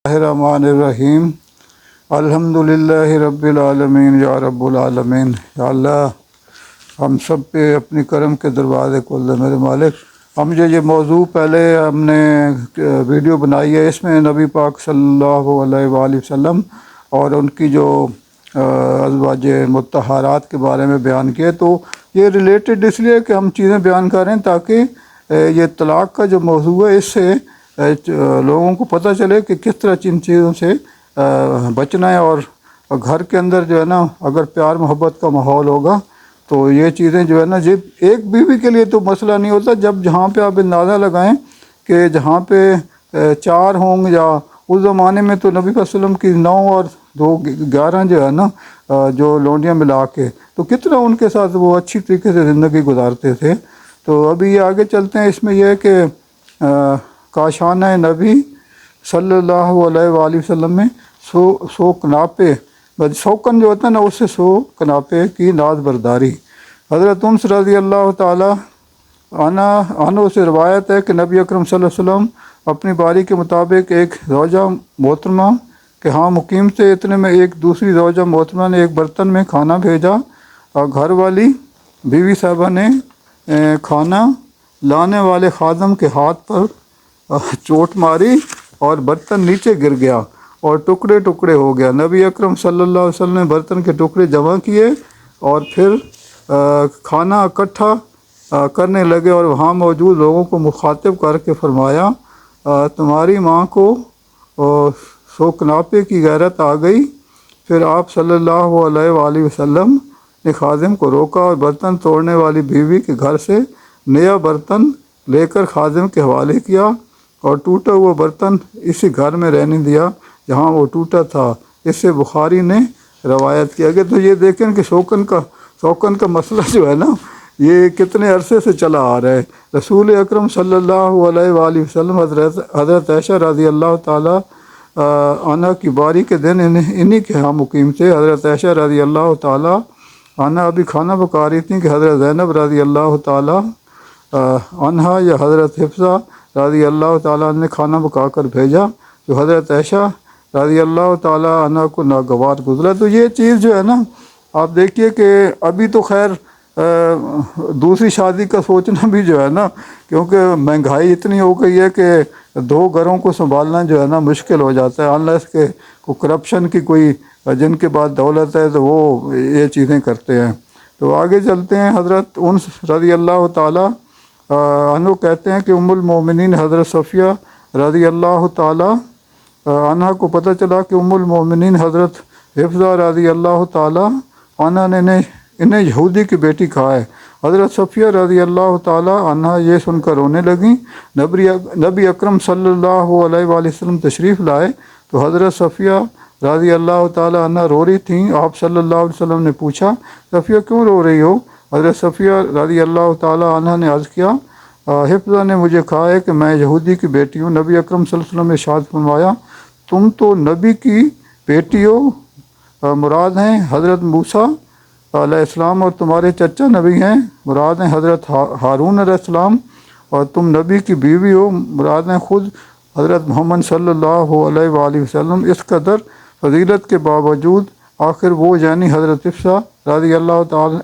الرحمن الحمدللہ رب العالمین یا رب العالمین۔ یا اللہ ہم سب پہ اپنی کرم کے دروازے کھول دے میرے مالک۔ ہم یہ موضوع پہلے ہم نے ویڈیو بنائی ہے، اس میں نبی پاک صلی اللہ علیہ وآلہ وسلم اور ان کی جو ازواج مطہرات کے بارے میں بیان کیے، تو یہ ریلیٹڈ اس لیے کہ ہم چیزیں بیان کریں تاکہ یہ طلاق کا جو موضوع ہے اس سے لوگوں کو پتہ چلے کہ کس طرح جن چیزوں سے بچنا ہے، اور گھر کے اندر جو ہے نا اگر پیار محبت کا ماحول ہوگا تو یہ چیزیں جو ہے نا ایک بیوی کے لیے تو مسئلہ نہیں ہوتا، جب جہاں پہ آپ اندازہ لگائیں کہ جہاں پہ 4 ہوں یا اس زمانے میں تو نبی صلی اللہ علیہ وسلم کی 9 اور 2 11 جو ہے نا جو لونڈیاں ملا کے، تو کتنا ان کے ساتھ وہ اچھی طریقے سے زندگی گزارتے تھے۔ تو ابھی آگے چلتے ہیں، اس میں یہ ہے کہ کاشانہ نبی صلی اللہ علیہ وآلہ وسلم میں 100 کناپے، سوکن جو ہوتا ہے نا اس سے 100 کناپے کی ناز برداری۔ حضرت انس رضی اللہ تعالیٰ عنہ سے روایت ہے کہ نبی اکرم صلی اللہ علیہ وسلم اپنی باری کے مطابق ایک زوجہ محترمہ کے ہاں مقیم تھے، اتنے میں ایک دوسری زوجہ محترمہ نے ایک برتن میں کھانا بھیجا، اور گھر والی بیوی صاحبہ نے کھانا لانے والے خادم کے ہاتھ پر چوٹ ماری اور برتن نیچے گر گیا اور ٹکڑے ٹکڑے ہو گیا۔ نبی اکرم صلی اللہ علیہ وسلم نے برتن کے ٹکڑے جمع کیے اور پھر کھانا اکٹھا کرنے لگے، اور وہاں موجود لوگوں کو مخاطب کر کے فرمایا، تمہاری ماں کو 100 کناپے کی غیرت آ گئی۔ پھر آپ صلی اللہ علیہ وآلہ وسلم نے خادم کو روکا اور برتن توڑنے والی بیوی کے گھر سے نیا برتن لے کر خادم کے حوالے کیا، اور ٹوٹا ہوا برتن اسی گھر میں رہنے دیا جہاں وہ ٹوٹا تھا۔ اس سے بخاری نے روایت کیا گیا۔ تو یہ دیکھیں کہ شوکن کا مسئلہ جو ہے نا یہ کتنے عرصے سے چلا آ رہا ہے۔ رسول اکرم صلی اللہ علیہ وآلہ وسلم حضرت عائشہ رضی اللہ تعالیٰ عنہ کی باری کے دن انہی کے ہاں مقیم تھے۔ حضرت عائشہ رضی اللہ تعالیٰ عنہ ابھی کھانا پکا رہی تھیں کہ حضرت زینب رضی اللہ تعالیٰ عنہا یا حضرت حفصہ رضی اللہ تعالیٰ عنہ نے کھانا پکا کر بھیجا، جو حضرت عائشہ رضی اللہ تعالیٰ عنہ کو ناگوار گزرا۔ تو یہ چیز جو ہے نا آپ دیکھیے کہ ابھی تو خیر دوسری شادی کا سوچنا بھی جو ہے نا، کیونکہ مہنگائی اتنی ہو گئی ہے کہ 2 گھروں کو سنبھالنا جو ہے نا مشکل ہو جاتا ہے، انلیس کہ کرپشن کی کوئی جن کے بعد دولت ہے تو وہ یہ چیزیں کرتے ہیں۔ تو آگے چلتے ہیں۔ حضرت انس رضی اللہ تعالیٰ عنہ کہتے ہیں کہ ام المومنین حضرت صفیہ رضی اللہ تعالیٰ عنہ کو پتہ چلا کہ ام المومنین حضرت حفصہ رضی اللہ تعالیٰ عنہ نے انہیں یہودی کی بیٹی کہا ہے۔ حضرت صفیہ رضی اللہ تعالیٰ عنہ یہ سن کر رونے لگیں۔ نبی اکرم صلی اللہ علیہ وآلہ وسلم تشریف لائے تو حضرت صفیہ رضی اللہ تعالیٰ عنہ رو رہی تھیں۔ آپ صلی اللہ علیہ وسلم نے پوچھا، صفیہ کیوں رو رہی ہو؟ حضرت صفیہ رضی اللہ تعالیٰ عنہ نے عرض کیا، حفصہ نے مجھے کہا ہے کہ میں یہودی کی بیٹی ہوں۔ نبی اکرم صلی اللہ علیہ وسلم نے ارشاد فرمایا، تم تو نبی کی بیٹی ہو، مراد ہیں حضرت موسیٰ علیہ السلام، اور تمہارے چچا نبی ہیں، مراد ہیں حضرت ہارون علیہ السلام، اور تم نبی کی بیوی ہو، مراد ہیں خود حضرت محمد صلی اللہ علیہ وآلہ وسلم۔ اس قدر فضیلت کے باوجود آخر وہ یعنی حضرت حفصہ رضی اللہ تعالی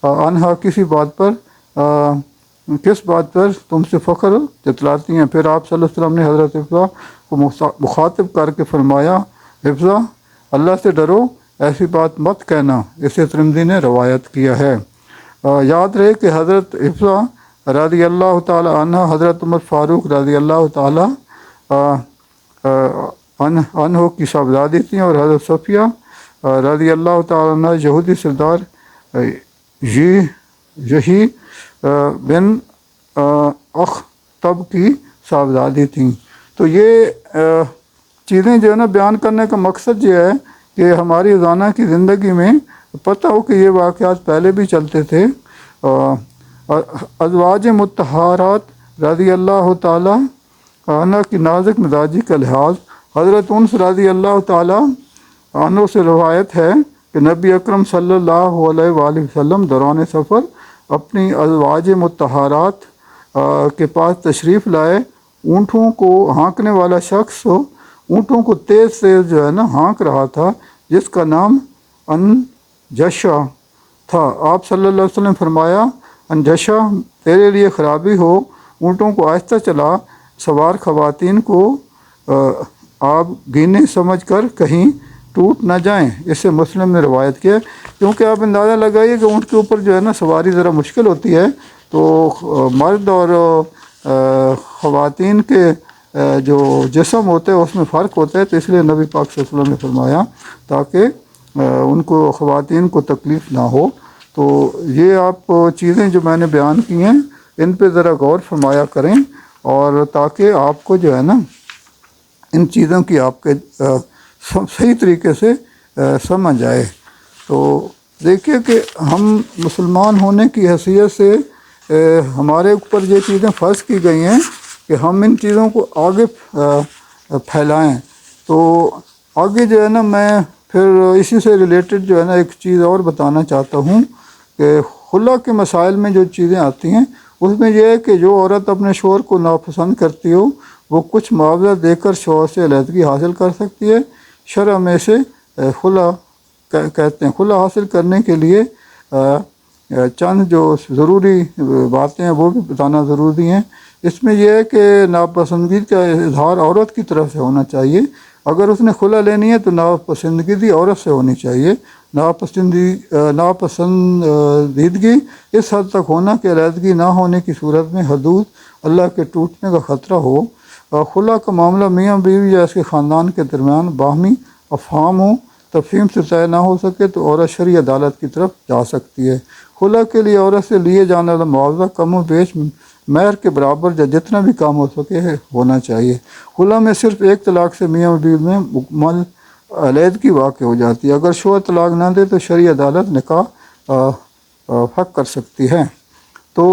عنہا کس بات پر تم سے فخر جتلاتی ہیں؟ پھر آپ صلی اللہ علیہ وسلم نے حضرت حفصہ کو مخاطب کر کے فرمایا، حفصہ اللہ سے ڈرو، ایسی بات مت کہنا۔ اسے ترمذی نے روایت کیا ہے۔ یاد رہے کہ حضرت حفصہ رضی اللہ تعالی عنہ حضرت عمر فاروق رضی اللہ تعالی عنہ کی صاحبزادی تھیں، اور حضرت صفیہ رضی اللہ تعالی عنہ یہودی سردار یحییٰ بن اخطب کی صاحبزادی تھیں۔ تو یہ چیزیں جو ہے نا بیان کرنے کا مقصد یہ ہے کہ ہماری روزانہ کی زندگی میں پتہ ہو کہ یہ واقعات پہلے بھی چلتے تھے۔ ازواج مطہرات رضی اللہ تعالیٰ عنہ کی نازک مزاجی کا لحاظ۔ حضرت انس رضی اللہ تعالیٰ عنہ سے روایت ہے کہ نبی اکرم صلی اللہ علیہ وآلہ وسلم دوران سفر اپنی ازواج مطہرات کے پاس تشریف لائے۔ اونٹوں کو ہانکنے والا شخص اونٹوں کو تیز تیز جو ہے نا ہانک رہا تھا، جس کا نام انجشا تھا۔ آپ صلی اللہ علیہ وسلم فرمایا، انجشا تیرے لیے خرابی ہو، اونٹوں کو آہستہ چلا، سوار خواتین کو آپ گینے سمجھ کر کہیں ٹوٹ نہ جائیں۔ اسے مسلم نے روایت کیا، کیونکہ آپ اندازہ لگائیے کہ اونٹ کے اوپر جو ہے نا سواری ذرا مشکل ہوتی ہے، تو مرد اور خواتین کے جو جسم ہوتے ہیں اس میں فرق ہوتا ہے، تو اس لیے نبی پاک صلی اللہ علیہ وسلم نے فرمایا تاکہ ان کو خواتین کو تکلیف نہ ہو۔ تو یہ آپ چیزیں جو میں نے بیان کی ہیں ان پہ ذرا غور فرمایا کریں، اور تاکہ آپ کو جو ہے نا ان چیزوں کی آپ کے صحیح طریقے سے سمجھ آئے۔ تو دیکھیے کہ ہم مسلمان ہونے کی حیثیت سے ہمارے اوپر یہ چیزیں فرض کی گئی ہیں کہ ہم ان چیزوں کو آگے پھیلائیں۔ تو آگے جو ہے نا میں پھر اسی سے ریلیٹڈ جو ہے نا ایک چیز اور بتانا چاہتا ہوں کہ خلا کے مسائل میں جو چیزیں آتی ہیں اس میں یہ ہے کہ جو عورت اپنے شوہر کو ناپسند کرتی ہو وہ کچھ معاوضہ دے کر شوہر سے علیحدگی حاصل کر سکتی ہے۔ شرع میں سے خلا کہتے ہیں۔ خلا حاصل کرنے کے لیے چند جو ضروری باتیں ہیں وہ بھی بتانا ضروری ہیں۔ اس میں یہ ہے کہ ناپسندگی کا اظہار عورت کی طرف سے ہونا چاہیے۔ اگر اس نے خلا لینی ہے تو ناپسندیدگی عورت سے ہونی چاہیے۔ ناپسندیدگی اس حد تک ہونا کہ علیحدگی نہ ہونے کی صورت میں حدود اللہ کے ٹوٹنے کا خطرہ ہو۔ خلا کا معاملہ میاں بیوی یا اس کے خاندان کے درمیان باہمی افہام ہو، تفہیم سے طے نہ ہو سکے تو عورت شرعی عدالت کی طرف جا سکتی ہے۔ خلا کے لیے عورت سے لیے جانے والا معاوضہ کم و بیش مہر کے برابر یا جتنا بھی کم ہو سکے ہونا چاہیے۔ خلا میں صرف ایک طلاق سے میاں بیوی میں مکمل علیحدگی واقع ہو جاتی ہے۔ اگر شوہر طلاق نہ دے تو شرعی عدالت نکاح حق کر سکتی ہے۔ تو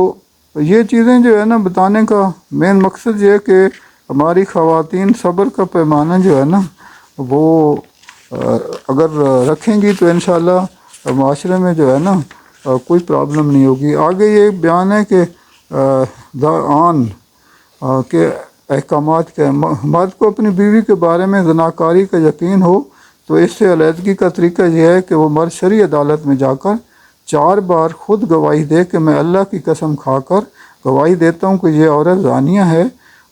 یہ چیزیں جو ہے نا بتانے کا مین مقصد یہ ہے کہ ہماری خواتین صبر کا پیمانہ جو ہے نا وہ اگر رکھیں گی تو انشاءاللہ معاشرے میں جو ہے نا کوئی پرابلم نہیں ہوگی۔ آگے یہ بیان ہے کہ دعان کے احکامات کے مرد کو اپنی بیوی کے بارے میں زناکاری کا یقین ہو تو اس سے علیحدگی کا طریقہ یہ ہے کہ وہ مرد شرعی عدالت میں جا کر 4 بار خود گواہی دے کہ میں اللہ کی قسم کھا کر گواہی دیتا ہوں کہ یہ عورت زانیہ ہے،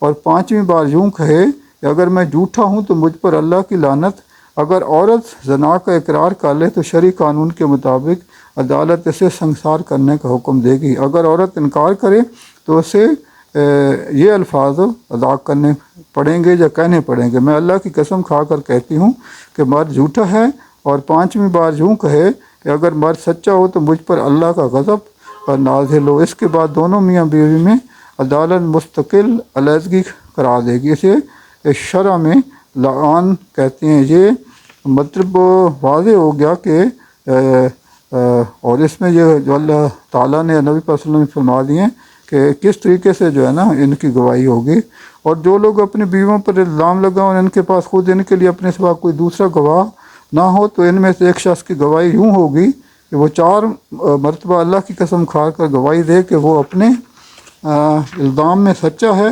اور 5ویں بار یوں کہے کہ اگر میں جھوٹا ہوں تو مجھ پر اللہ کی لعنت۔ اگر عورت زنا کا اقرار کر لے تو شرعی قانون کے مطابق عدالت اسے سنگسار کرنے کا حکم دے گی۔ اگر عورت انکار کرے تو اسے یہ الفاظ ادا کرنے پڑیں گے یا کہنے پڑیں گے، میں اللہ کی قسم کھا کر کہتی ہوں کہ مرد جھوٹا ہے، اور 5ویں بار یوں کہے کہ اگر مرد سچا ہو تو مجھ پر اللہ کا غضب نازل ہو۔ اس کے بعد دونوں میاں بیوی میں عدالت مستقل علیحدگی کرا دے گی۔ اسے شرع میں لعان کہتے ہیں۔ یہ مطلب واضح ہو گیا کہ اور اس میں یہ جو اللہ تعالیٰ نے نبی صلی اللہ علیہ وسلم نے فرما دیے ہیں کہ کس طریقے سے جو ہے نا ان کی گواہی ہوگی۔ اور جو لوگ اپنی بیویوں پر الزام لگائیں اور ان کے پاس خود ان کے لیے اپنے سوا کوئی دوسرا گواہ نہ ہو تو ان میں سے ایک شخص کی گواہی یوں ہوگی کہ وہ 4 مرتبہ اللہ کی قسم کھا کر گواہی دے کہ وہ اپنے الزام میں سچا ہے،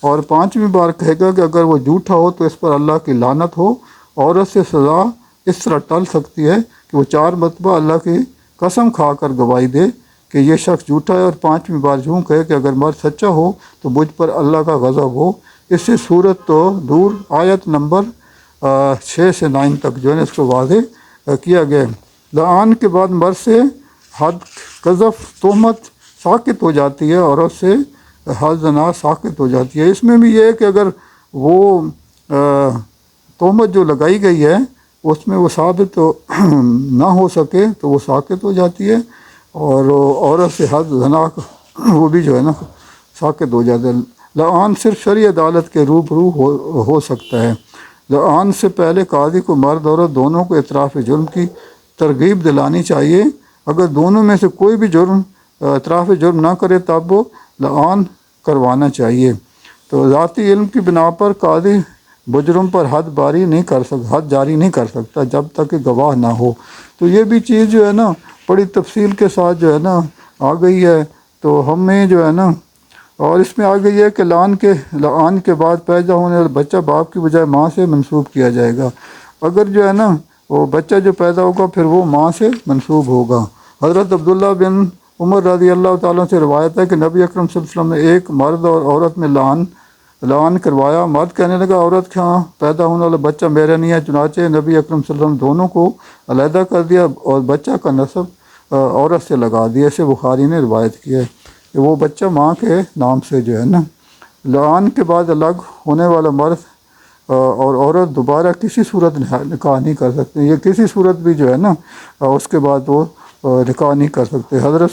اور 5ویں بار کہے گا کہ اگر وہ جھوٹا ہو تو اس پر اللہ کی لعنت ہو۔ عورت سے سزا اس طرح ٹل سکتی ہے کہ وہ 4 مرتبہ اللہ کی قسم کھا کر گواہی دے کہ یہ شخص جھوٹا ہے، اور 5ویں بار یوں کہے کہ اگر مرد سچا ہو تو مجھ پر اللہ کا غضب ہو۔ اس سے صورت تو دور آیت نمبر 6 سے 9 تک جو ہے اس کو واضح کیا گیا۔ لعان کے بعد مرد سے حد قذف تہمت ساقط ہو جاتی ہے، عورت سے حد زنا ساقط ہو جاتی ہے۔ اس میں بھی یہ ہے کہ اگر وہ تہمت جو لگائی گئی ہے اس میں وہ ثابت نہ ہو سکے تو وہ ساقط ہو جاتی ہے، اور عورت سے حد زنا وہ بھی جو ہے نا ساقط ہو جاتا ہے۔ لعان صرف شرعی عدالت کے روبرو ہو سکتا ہے۔ لعان سے پہلے قاضی کو مرد عورت دونوں کو اعتراف جرم کی ترغیب دلانی چاہیے۔ اگر دونوں میں سے کوئی بھی اعتراف جرم نہ کرے تب وہ لعان کروانا چاہیے۔ تو ذاتی علم کی بنا پر قاضی مجرم پر حد جاری نہیں کر سکتا جب تک کہ گواہ نہ ہو۔ تو یہ بھی چیز جو ہے نا بڑی تفصیل کے ساتھ جو ہے نا آ گئی ہے۔ تو ہمیں جو ہے نا اور اس میں آگے یہ ہے کہ لعان کے بعد پیدا ہونے والا بچہ باپ کی بجائے ماں سے منسوب کیا جائے گا۔ اگر جو ہے نا وہ بچہ جو پیدا ہوگا پھر وہ ماں سے منسوب ہوگا۔ حضرت عبداللہ بن عمر رضی اللہ تعالیٰ سے روایت ہے کہ نبی اکرم صلی اللہ علیہ وسلم نے ایک مرد اور عورت میں لعان کروایا۔ مرد کہنے لگا عورت کے ہاں پیدا ہونے والا بچہ میرا نہیں ہے، چنانچہ نبی اکرم صلی اللہ علیہ وسلم دونوں کو علیحدہ کر دیا اور بچہ کا نسب عورت سے لگا دیا۔ اسے بخاری نے روایت کیا ہے کہ وہ بچہ ماں کے نام سے جو ہے نا۔ لعان کے بعد الگ ہونے والا مرد اور عورت دوبارہ کسی صورت نکاح نہیں کر سکتے، یہ کسی صورت بھی جو ہے نا اس کے بعد وہ نکاح نہیں کر سکتے۔ حضرت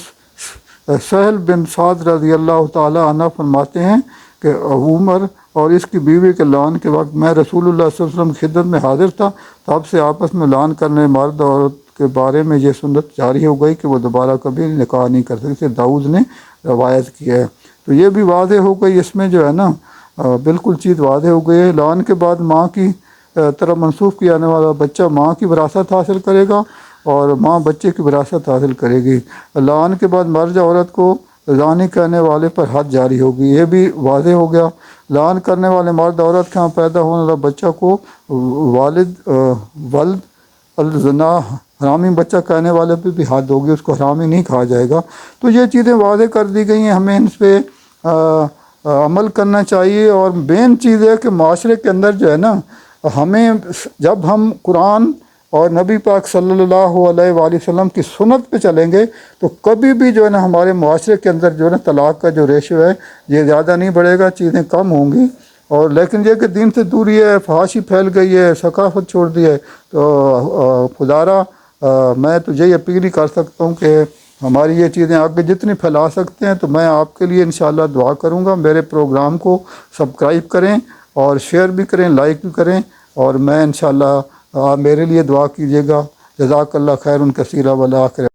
سہل بن سعد رضی اللہ تعالیٰ عنہ فرماتے ہیں کہ عمر اور اس کی بیوی کے لعان کے وقت میں رسول اللہ صلی اللہ علیہ وسلم کی خدمت میں حاضر تھا، تب سے آپس میں لعان کرنے مرد اور عورت کے بارے میں یہ سنت جاری ہو گئی کہ وہ دوبارہ کبھی نکاح نہیں کر سکتے۔ داؤد نے روایت کیا ہے۔ تو یہ بھی واضح ہو گئی، اس میں جو ہے نا بالکل چیز واضح ہو گئی ہے۔ لعان کے بعد ماں کی طرف منسوخ کیا جانے والا بچہ ماں کی وراثت حاصل کرے گا اور ماں بچے کی وراثت حاصل کرے گی۔ لعان کے بعد مرد عورت کو زانی کہنے والے پر حد جاری ہوگی، یہ بھی واضح ہو گیا۔ لعان کرنے والے مرد عورت کے ہاں پیدا ہونے والا بچہ کو ولد الزنا حرامی بچہ کہنے والے پہ بھی حد ہوگی، اس کو حرامی نہیں کہا جائے گا۔ تو یہ چیزیں واضح کر دی گئی ہیں، ہمیں اس پہ عمل کرنا چاہیے۔ اور مین چیز ہے کہ معاشرے کے اندر جو ہے نا ہمیں جب ہم قرآن اور نبی پاک صلی اللہ علیہ وآلہ وسلم کی سنت پہ چلیں گے تو کبھی بھی جو ہے نا ہمارے معاشرے کے اندر جو ہے نا طلاق کا جو ریشو ہے یہ زیادہ نہیں بڑھے گا، چیزیں کم ہوں گی۔ اور لیکن یہ کہ دین سے دوری ہے، فحاشی پھیل گئی ہے، ثقافت چھوڑ دی ہے، تو خدارا میں تجھے یہ اپیل ہی کر سکتا ہوں کہ ہماری یہ چیزیں آگے جتنی پھیلا سکتے ہیں تو میں آپ کے لیے انشاءاللہ دعا کروں گا۔ میرے پروگرام کو سبسکرائب کریں اور شیئر بھی کریں، لائک بھی کریں، اور میں انشاءاللہ آپ میرے لیے دعا کیجیے گا۔ جزاک اللہ خیر کثیرا والآخر۔